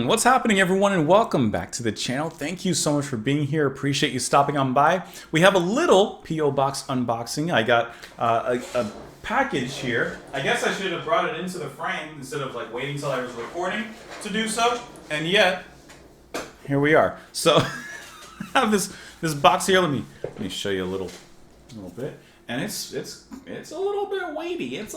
What's happening, everyone, and welcome back to the channel. Thank you so much for being here. Appreciate you stopping on by. We have a little P.O. box unboxing. I got a package here. I guess I should have brought it into the frame instead of like waiting until I was recording to do so. And yet, here we are. So I have this box here. Let me show you a little bit. And it's a little bit weighty. It's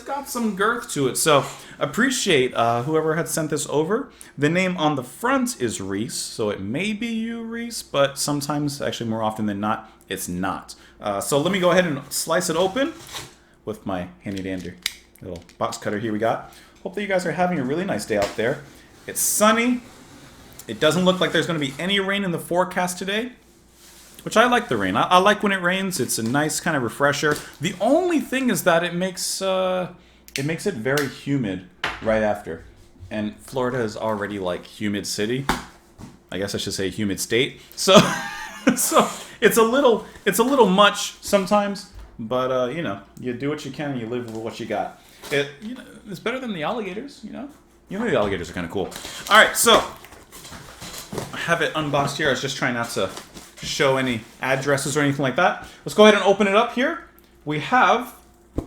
got some girth to it. So appreciate whoever had sent this over. The name on the front is Reese, so it may be you, Reese, but sometimes, actually more often than not, it's not. So let me go ahead and slice it open with my handy dandy little box cutter here we got. Hope that you guys are having a really nice day out there. It's sunny. It doesn't look like there's going to be any rain in the forecast today. Which I like the rain. I like when it rains. It's a nice kind of refresher. The only thing is that it makes it very humid right after. And Florida is already like humid city. I guess I should say humid state. So it's a little much sometimes. But you know, you do what you can and you live with what you got. It's better than the alligators. You know the alligators are kind of cool. All right, so I have it unboxed here. I was just trying not to show any addresses or anything like that. Let's go ahead and open it up here. We have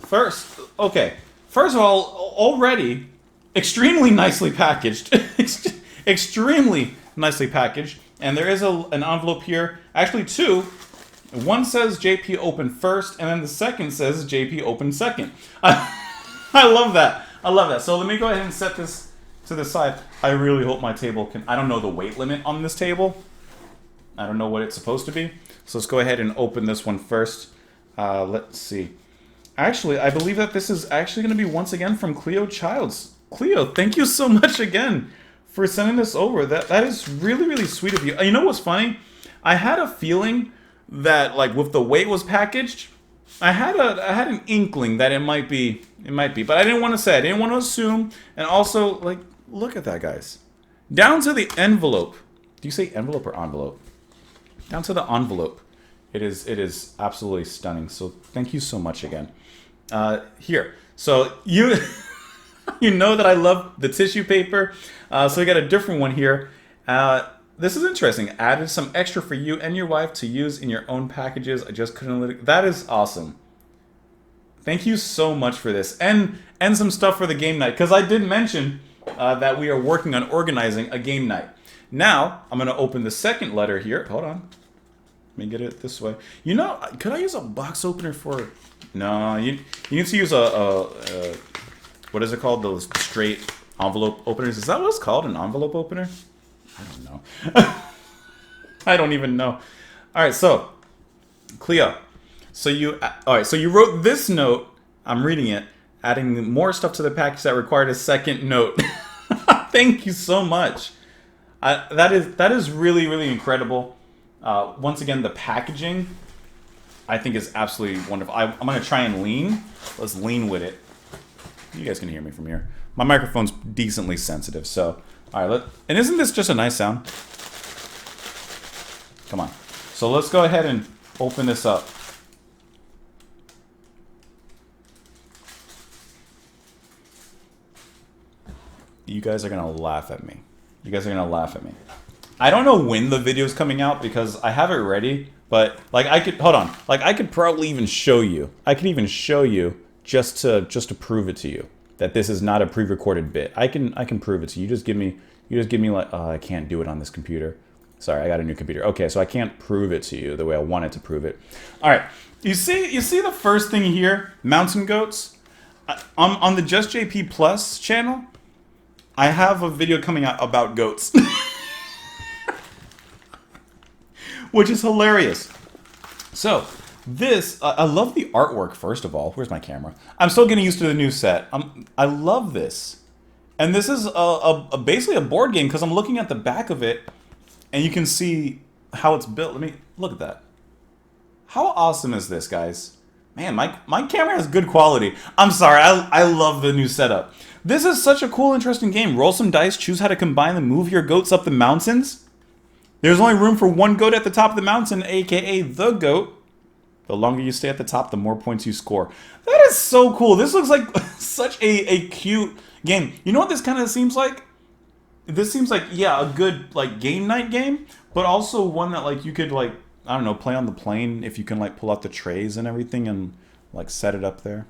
first of all, already extremely nicely packaged. Extremely nicely packaged. And there is an envelope here. Actually two. One says JP open first, and then the second says JP open second. I love that. I love that. So let me go ahead and set this to the side. I really hope my table can... I don't know the weight limit on this table. I don't know what it's supposed to be. So let's go ahead and open this one first. Let's see. Actually, I believe that this is actually going to be once again from Cleo Childs. Cleo, thank you so much again for sending this over. That is really, really sweet of you. You know what's funny? I had a feeling that like with the way it was packaged, I had an inkling that it might be, but I didn't want to say. I didn't want to assume. And also, like, look at that, guys. Down to the envelope. Do you say envelope or envelope? Down to the envelope. It is absolutely stunning. So thank you so much again. Here. So you know that I love the tissue paper. So we got a different one here. This is interesting. Added some extra for you and your wife to use in your own packages. I just couldn't let it... That is awesome. Thank you so much for this. And some stuff for the game night. Because I did mention that we are working on organizing a game night. Now, I'm going to open the second letter here. Hold on. Let me get it this way. You know, could I use a box opener for... No, you need to use a what is it called? Those straight envelope openers. Is that what it's called? An envelope opener? I don't know. I don't even know. All right, so Cleo. So you wrote this note. I'm reading it, adding more stuff to the package that required a second note. Thank you so much. That is really, really incredible. Once again, the packaging, I think, is absolutely wonderful. I'm going to try and lean. Let's lean with it. You guys can hear me from here. My microphone's decently sensitive, so... All right, and isn't this just a nice sound? Come on. So let's go ahead and open this up. You guys are going to laugh at me. I don't know when the video's coming out because I have it ready, but like I could probably even show you. I could even show you just to prove it to you that this is not a pre-recorded bit. I can prove it to you. You just give me like, oh, I can't do it on this computer. Sorry, I got a new computer. Okay, so I can't prove it to you the way I wanted to prove it. All right, you see the first thing here, mountain goats. On the Just JP Plus channel, I have a video coming out about goats. Which is hilarious. So, this, I love the artwork, first of all. Where's my camera? I'm still getting used to the new set. I love this. And this is basically a board game because I'm looking at the back of it and you can see how it's built. Let me look at that. How awesome is this, guys? Man, my camera has good quality. I'm sorry, I love the new setup. This is such a cool, interesting game. Roll some dice, choose how to combine and move your goats up the mountains. There's only room for one goat at the top of the mountain, aka the goat. The longer you stay at the top, the more points you score. That is so cool. This looks like such a cute game. You know what this kind of seems like? This seems like, yeah, a good like game night game, but also one that like you could like, I don't know, play on the plane if you can like pull out the trays and everything and like set it up there.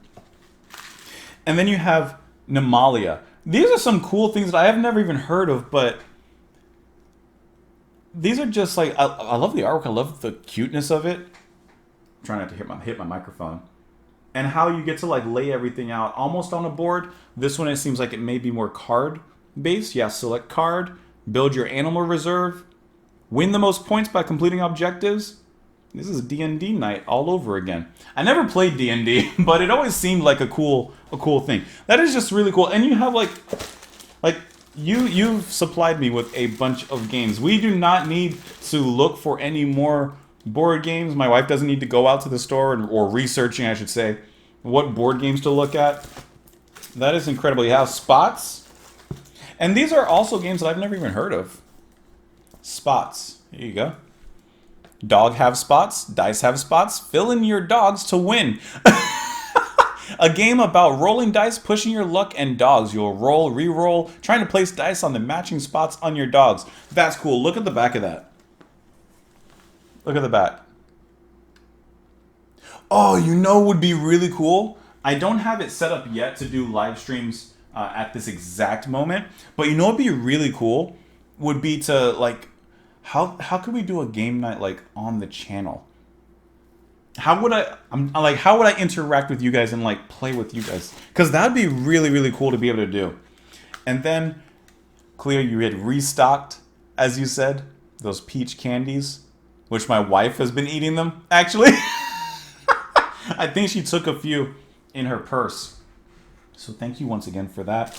And then you have Nemalia. These are some cool things that I have never even heard of, but these are just like, I love the artwork. I love the cuteness of it. I'm trying not to hit my microphone. And how you get to like lay everything out almost on a board. This one, it seems like it may be more card based. Yeah, select card, build your animal reserve, win the most points by completing objectives. This is D&D night all over again. I never played D&D, but it always seemed like a cool thing. That is just really cool. And you have like you've supplied me with a bunch of games. We do not need to look for any more board games. My wife doesn't need to go out to the store or researching, I should say, what board games to look at. That is incredible. You have Spots. And these are also games that I've never even heard of. Spots. Here you go. Dog have spots. Dice have spots. Fill in your dogs to win. A game about rolling dice, pushing your luck, and dogs. You'll roll, re-roll, trying to place dice on the matching spots on your dogs. That's cool. Look at the back of that. Look at the back. Oh, you know what would be really cool? I don't have it set up yet to do live streams at this exact moment. But you know what would be really cool? Would be to, like, how could we do a game night, like, on the channel? How would how would I interact with you guys and like play with you guys? Because that'd be really, really cool to be able to do. And then, Cleo, you had restocked, as you said, those peach candies, which my wife has been eating them, actually. I think she took a few in her purse. So thank you once again for that.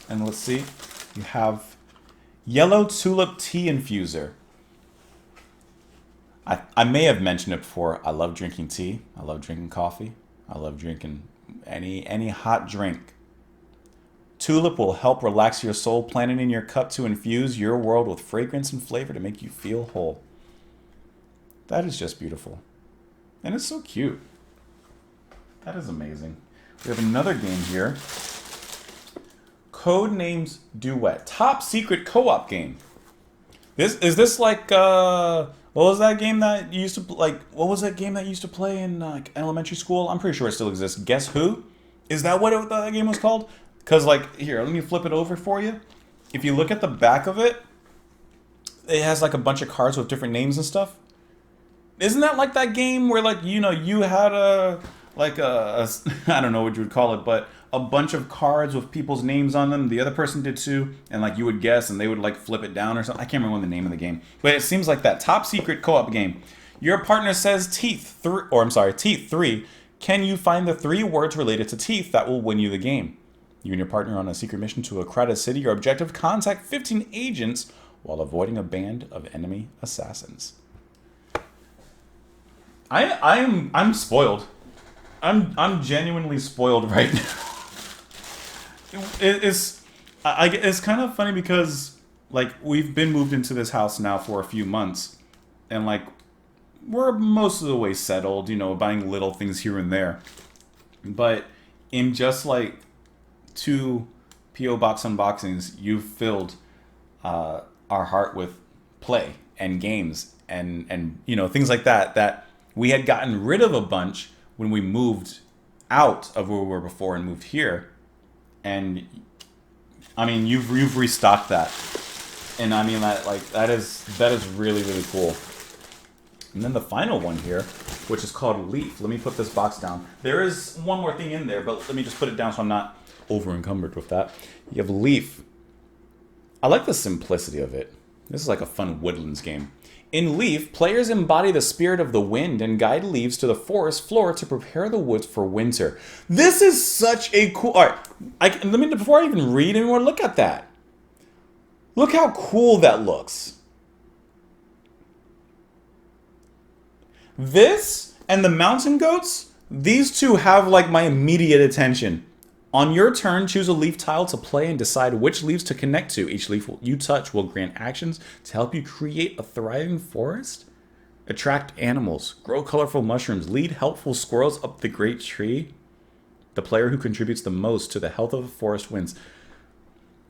And let's see, you have Yellow Tulip Tea Infuser. I may have mentioned it before. I love drinking tea. I love drinking coffee. I love drinking any hot drink. Tulip will help relax your soul, planted in your cup to infuse your world with fragrance and flavor to make you feel whole. That is just beautiful. And it's so cute. That is amazing. We have another game here. Codenames Duet. Top secret co-op game. Is this like what was that game that you used to like? What was that game that you used to play in like elementary school? I'm pretty sure it still exists. Guess Who? Is that what that game was called? Because like here, let me flip it over for you. If you look at the back of it, it has like a bunch of cards with different names and stuff. Isn't that like that game where like you had a I don't know what you would call it, but a bunch of cards with people's names on them. The other person did too, and like you would guess, and they would like flip it down or something. I can't remember the name of the game, but it seems like that top secret co-op game. Your partner says teeth 3. Can you find the 3 words related to teeth that will win you the game? You and your partner are on a secret mission to a crowded city. Your objective: contact 15 agents while avoiding a band of enemy assassins. I'm spoiled. I'm genuinely spoiled right now. It's kind of funny because like we've been moved into this house now for a few months, and like we're most of the way settled, buying little things here and there. But in just like 2 P.O. Box unboxings, you've filled our heart with play and games and things like that we had gotten rid of a bunch when we moved out of where we were before and moved here. And I mean, you've restocked that, and I mean that is really, really cool. And then the final one here, which is called Leaf. Let me put this box down. There is one more thing in there, but let me just put it down so I'm not over encumbered with that. You have Leaf. I like the simplicity of it. This is like a fun woodlands game. In Leaf, players embody the spirit of the wind and guide leaves to the forest floor to prepare the woods for winter. This is such a cool... All right, before I even read anymore, look at that. Look how cool that looks. This and the mountain goats, these two have like my immediate attention. On your turn, choose a leaf tile to play and decide which leaves to connect to. Each leaf you touch will grant actions to help you create a thriving forest. Attract animals. Grow colorful mushrooms. Lead helpful squirrels up the great tree. The player who contributes the most to the health of the forest wins.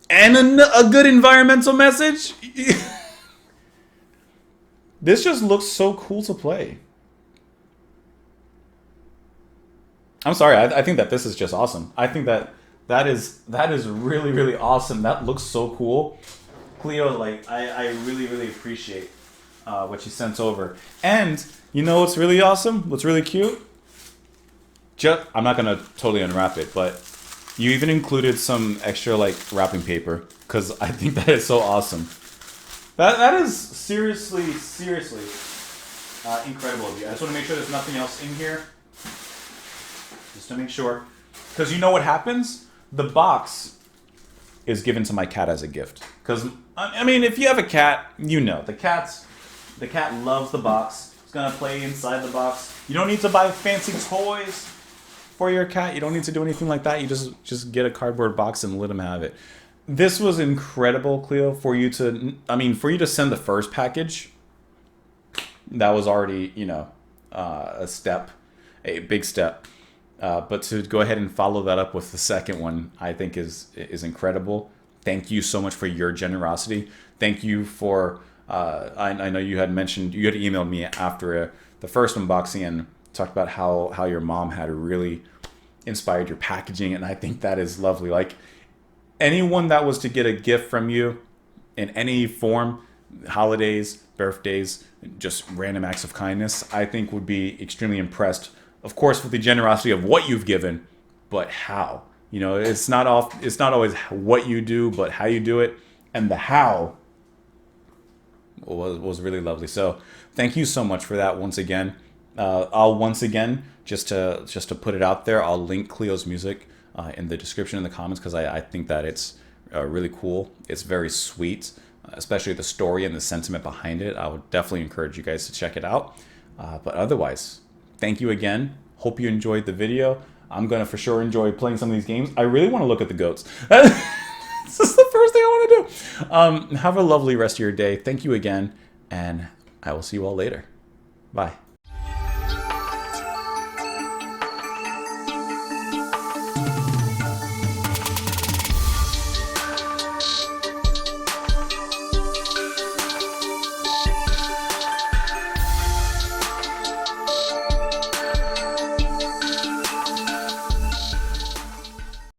And a good environmental message? This just looks so cool to play. I'm sorry, I think that this is just awesome. I think that is really, really awesome. That looks so cool. Cleo, like, I really, really appreciate what you sent over. And you know what's really awesome? What's really cute? I'm not gonna totally unwrap it, but you even included some extra like wrapping paper because I think that is so awesome. That is seriously incredible of you. I just want to make sure there's nothing else in here, just to make sure, because you know what happens? The box is given to my cat as a gift. Because I mean, if you have a cat, you know the cat loves the box. It's gonna play inside the box. You don't need to buy fancy toys for your cat. You don't need to do anything like that. You just get a cardboard box and let him have it. This was incredible, Cleo, for you to send the first package. That was already, you know, a big step. But to go ahead and follow that up with the second one, I think is incredible. Thank you so much for your generosity. Thank you for, I know you had mentioned, you had emailed me after the first unboxing and talked about how your mom had really inspired your packaging, and I think that is lovely. Like, anyone that was to get a gift from you in any form, holidays, birthdays, just random acts of kindness, I think would be extremely impressed, of course, with the generosity of what you've given, but how. You know, it's not always what you do, but how you do it, and the how was really lovely. So thank you so much for that once again. I'll once again, just to put it out there, I'll link Cleo's music in the description in the comments because I think that it's really cool. It's very sweet, especially the story and the sentiment behind it. I would definitely encourage you guys to check it out. But otherwise, thank you again. Hope you enjoyed the video. I'm going to for sure enjoy playing some of these games. I really want to look at the goats. This is the first thing I want to do. Have a lovely rest of your day. Thank you again, and I will see you all later. Bye.